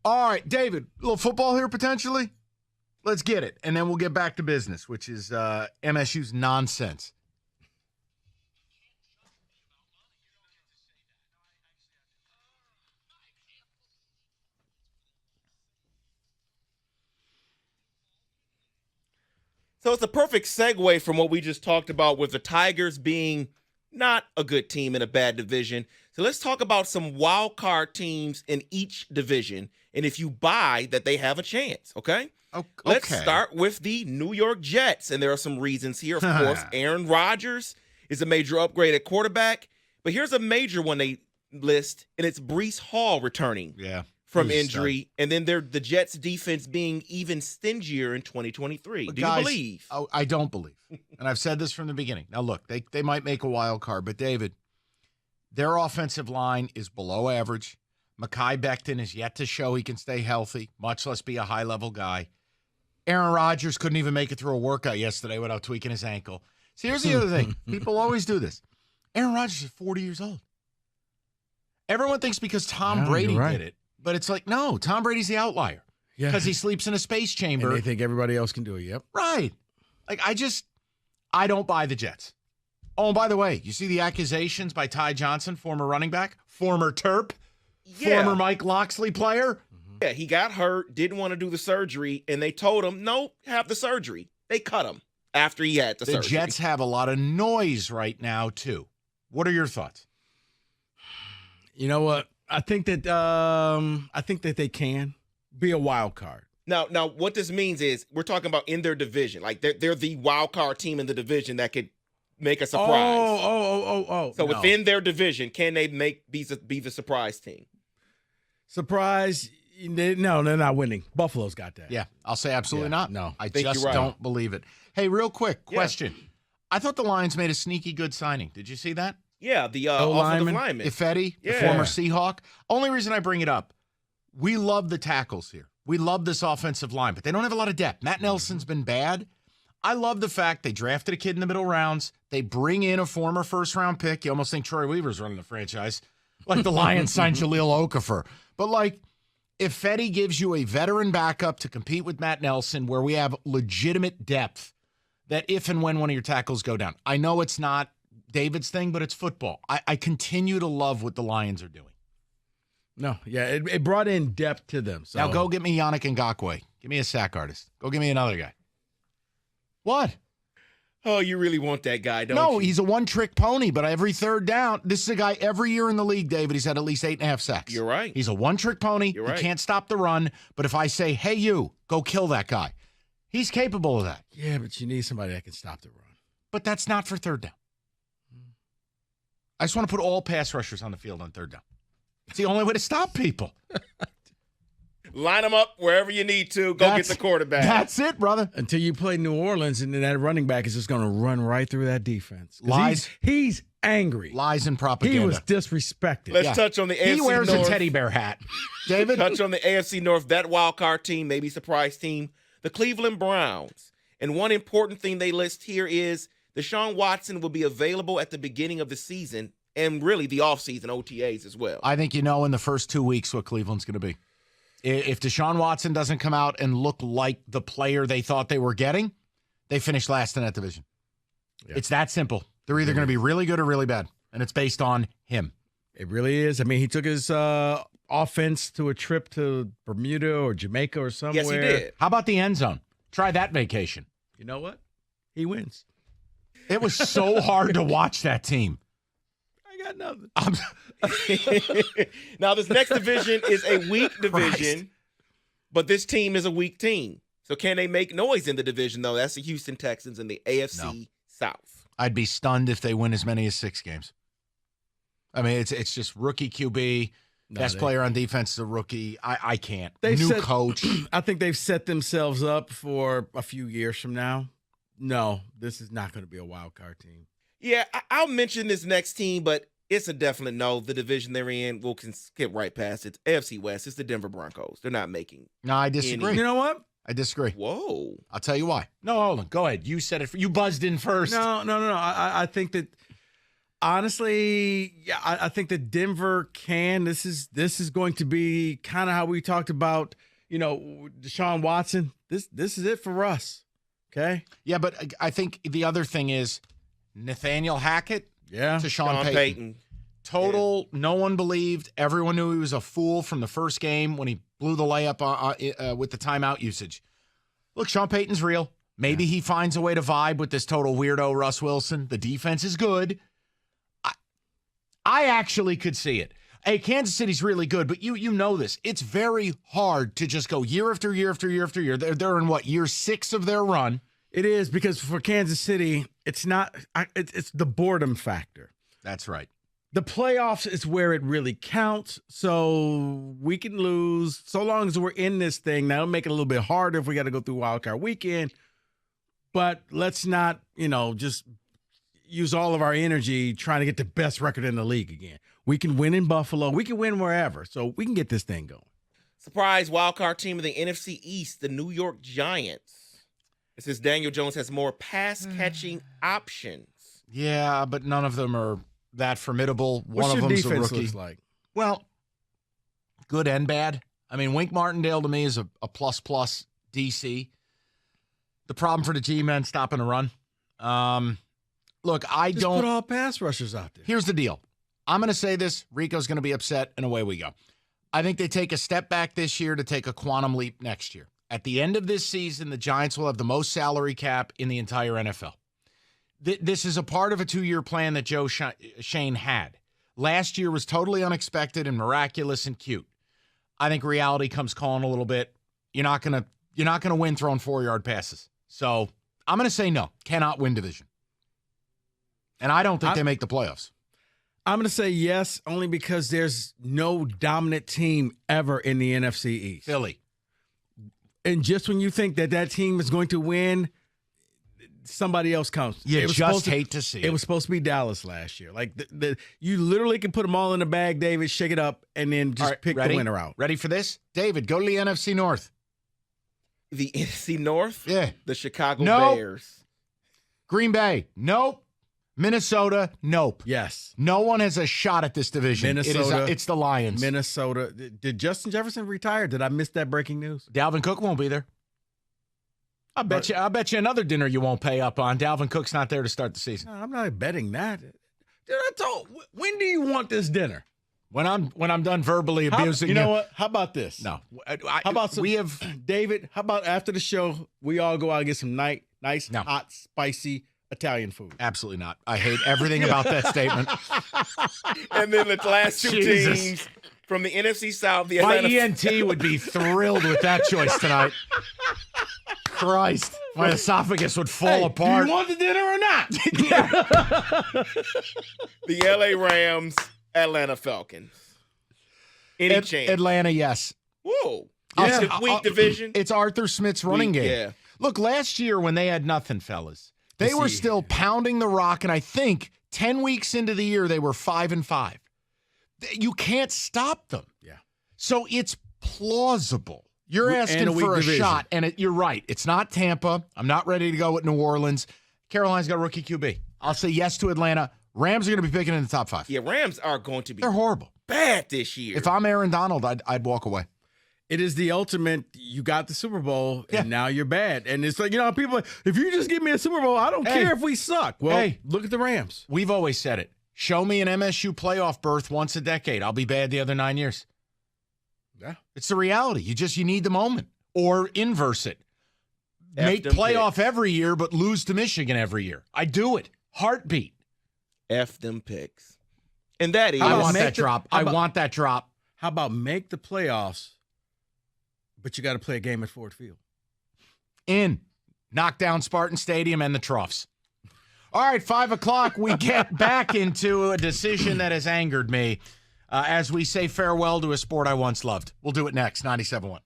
All right, David, a little football here potentially? Let's get it, and then we'll get back to business, which is MSU's nonsense. So it's a perfect segue from what we just talked about with the Tigers being not a good team in a bad division. So let's talk about some wild card teams in each division, and if you buy that they have a chance, okay? Okay. Let's start with the New York Jets, and there are some reasons here. Of course, Aaron Rodgers is a major upgrade at quarterback, but here's a major one they list, and it's Breece Hall returning from injury, and then the Jets' defense being even stingier in 2023. But Do guys, you believe? I don't believe, and I've said this from the beginning. Now, look, they might make a wild card, but David, their offensive line is below average. Mekhi Becton is yet to show he can stay healthy, much less be a high-level guy. Aaron Rodgers couldn't even make it through a workout yesterday without tweaking his ankle. See, here's the other thing. People always do this. Aaron Rodgers is 40 years old. Everyone thinks because Tom Brady did it, but it's like, no, Tom Brady's the outlier because he sleeps in a space chamber. And they think everybody else can do it, yep. Right. Like, I don't buy the Jets. Oh, and by the way, you see the accusations by Ty Johnson, former running back, former Terp, former Mike Loxley player? Yeah, he got hurt, didn't want to do the surgery, and they told him, no, have the surgery. They cut him after he had the surgery. The Jets have a lot of noise right now, too. What are your thoughts? You know what? I think that they can be a wild card. Now, what this means is we're talking about in their division. Like, they're the wild card team in the division that could make a surprise. Oh. So within their division, can they be the surprise team? Surprise? No, they're not winning. Buffalo's got that. Yeah, I'll say absolutely not. No. I just don't believe it. Hey, real quick question. Yeah. I thought the Lions made a sneaky good signing. Did you see that? Yeah, the offensive lineman. Ifedi, the former Seahawk. Only reason I bring it up, we love the tackles here. We love this offensive line, but they don't have a lot of depth. Matt Nelson's been bad. I love the fact they drafted a kid in the middle rounds. They bring in a former first-round pick. You almost think Troy Weaver's running the franchise. Like the Lions signed Jaleel Okafor. But, like, if Fetty gives you a veteran backup to compete with Matt Nelson where we have legitimate depth, that if and when one of your tackles go down. I know it's not David's thing, but it's football. I continue to love what the Lions are doing. No, yeah, it brought in depth to them. So. Now go get me Yannick Ngakoue. Give me a sack artist. Go get me another guy. What? Oh, you really want that guy, don't you? No, he's a one-trick pony, but every third down, this is a guy every year in the league, David, he's had at least 8.5 sacks. You're right. He's a one-trick pony. You're right. He can't stop the run, but if I say, hey, you, go kill that guy, he's capable of that. Yeah, but you need somebody that can stop the run. But that's not for third down. I just want to put all pass rushers on the field on third down. It's the only way to stop people. Line them up wherever you need to. Go get the quarterback. That's it, brother. Until you play New Orleans, and then that running back is just going to run right through that defense. Lies. He's angry. Lies and propaganda. He was disrespected. Let's touch on the AFC North. He wears a teddy bear hat. David? Touch on the AFC North, that wild card team, maybe surprise team, the Cleveland Browns. And one important thing they list here is Deshaun Watson will be available at the beginning of the season and really the offseason OTAs as well. I think you know in the first 2 weeks what Cleveland's going to be. If Deshaun Watson doesn't come out and look like the player they thought they were getting, they finish last in that division. Yeah. It's that simple. They're either going to be really good or really bad, and it's based on him. It really is. I mean, he took his offense to a trip to Bermuda or Jamaica or somewhere. Yes, he did. How about the end zone? Try that vacation. You know what? He wins. It was so hard to watch that team. I got nothing. Now, this next division is a weak division, but this team is a weak team. So can they make noise in the division, though? That's the Houston Texans in the AFC South. I'd be stunned if they win as many as 6 games. I mean, it's just rookie QB, best player on defense is a rookie. I can't. Coach. I think they've set themselves up for a few years from now. No, this is not going to be a wild card team. Yeah, I'll mention this next team, but it's a definite no. The division they're in, we'll skip right past it. AFC West, it's the Denver Broncos. They're not making. No, I disagree. You know what? I disagree. Whoa. I'll tell you why. No, hold on. Go ahead. You said it. You buzzed in first. No. I think that Honestly, yeah, I think that Denver can. This is going to be kind of how we talked about, Deshaun Watson. This is it for Russ. Okay. Yeah, but I think the other thing is Nathaniel Hackett to Sean Payton. Total, no one believed. Everyone knew he was a fool from the first game when he blew the layup with the timeout usage. Look, Sean Payton's real. Maybe he finds a way to vibe with this total weirdo Russ Wilson. The defense is good. I actually could see it. Hey, Kansas City's really good, but you know this. It's very hard to just go year after year after year after year. They're in year 6 of their run. It is, because for Kansas City, it's not. It's the boredom factor. That's right. The playoffs is where it really counts. So we can lose so long as we're in this thing. That'll make it a little bit harder if we got to go through Wild Card Weekend. But let's not, just use all of our energy trying to get the best record in the league again. We can win in Buffalo. We can win wherever. So we can get this thing going. Surprise wildcard team of the NFC East, the New York Giants. It says Daniel Jones has more pass-catching options. Yeah, but none of them are that formidable. What's One of your them's a defense rookie. looks like? Well, good and bad. I mean, Wink Martindale to me is a plus DC. The problem for the G-men stopping a run. Look, I Just don't put all pass rushers out there. Here's the deal. I'm going to say this. Rico's going to be upset, and away we go. I think they take a step back this year to take a quantum leap next year. At the end of this season, the Giants will have the most salary cap in the entire NFL. This is a part of a 2-year plan that Joe Shane had. Last year was totally unexpected and miraculous and cute. I think reality comes calling a little bit. You're not going to win throwing 4-yard passes. So I'm going to say no. Cannot win division. And I don't think they make the playoffs. I'm going to say yes, only because there's no dominant team ever in the NFC East. Philly. And just when you think that team is going to win, somebody else comes. You just hate to see it. It was supposed to be Dallas last year. Like, you literally can put them all in the bag, David, shake it up, and then just pick the winner out. Ready for this? David, go to the NFC North. The NFC North? Yeah. The Chicago Nope. Bears. Green Bay? Nope. Minnesota? Nope. Yes. No one has a shot at this division. Minnesota. It's the Lions. Minnesota. Did Justin Jefferson retire? Did I miss that breaking news? Dalvin Cook won't be there. I'll bet you another dinner you won't pay up on. Dalvin Cook's not there to start the season. No, I'm not betting that. Dude, when do you want this dinner? When I'm done verbally abusing you. You know what? How about this? No. How about David, how about after the show, we all go out and get some nice, hot, spicy Italian food? Absolutely not. I hate everything about that statement. And then the last two teams from the NFC South, the Atlanta. My ENT would be thrilled with that choice tonight. Christ, my esophagus would fall apart. Do you want the dinner or not? The LA Rams, Atlanta Falcons. Any chance? Atlanta, yes. Whoa. Yeah. It's a weak division. It's Arthur Smith's running game. Yeah. Look, last year when they had nothing, fellas, they were still pounding the rock, and I think 10 weeks into the year they were 5-5. You can't stop them. Yeah. So it's plausible. You're asking for a shot, and you're right. It's not Tampa. I'm not ready to go with New Orleans. Carolina's got a rookie QB. I'll say yes to Atlanta. Rams are going to be picking in the top 5. Yeah, Rams are going to be. They're horrible. Bad this year. If I'm Aaron Donald, I'd walk away. It is the ultimate. You got the Super Bowl, and now you're bad. And it's like, people, if you just give me a Super Bowl, I don't care if we suck. Well, look at the Rams. We've always said it. Show me an MSU playoff berth once a decade. I'll be bad the other 9 years. Yeah. It's the reality. You need the moment. Or inverse it. Make playoff every year, but lose to Michigan every year. I do it. Heartbeat. F them picks. And that is. I want that drop. I want that drop. How about make the playoffs, but you got to play a game at Ford Field? Knock down Spartan Stadium and the Troughs. All right, 5 o'clock, we get back into a decision that has angered me as we say farewell to a sport I once loved. We'll do it next, 97.1.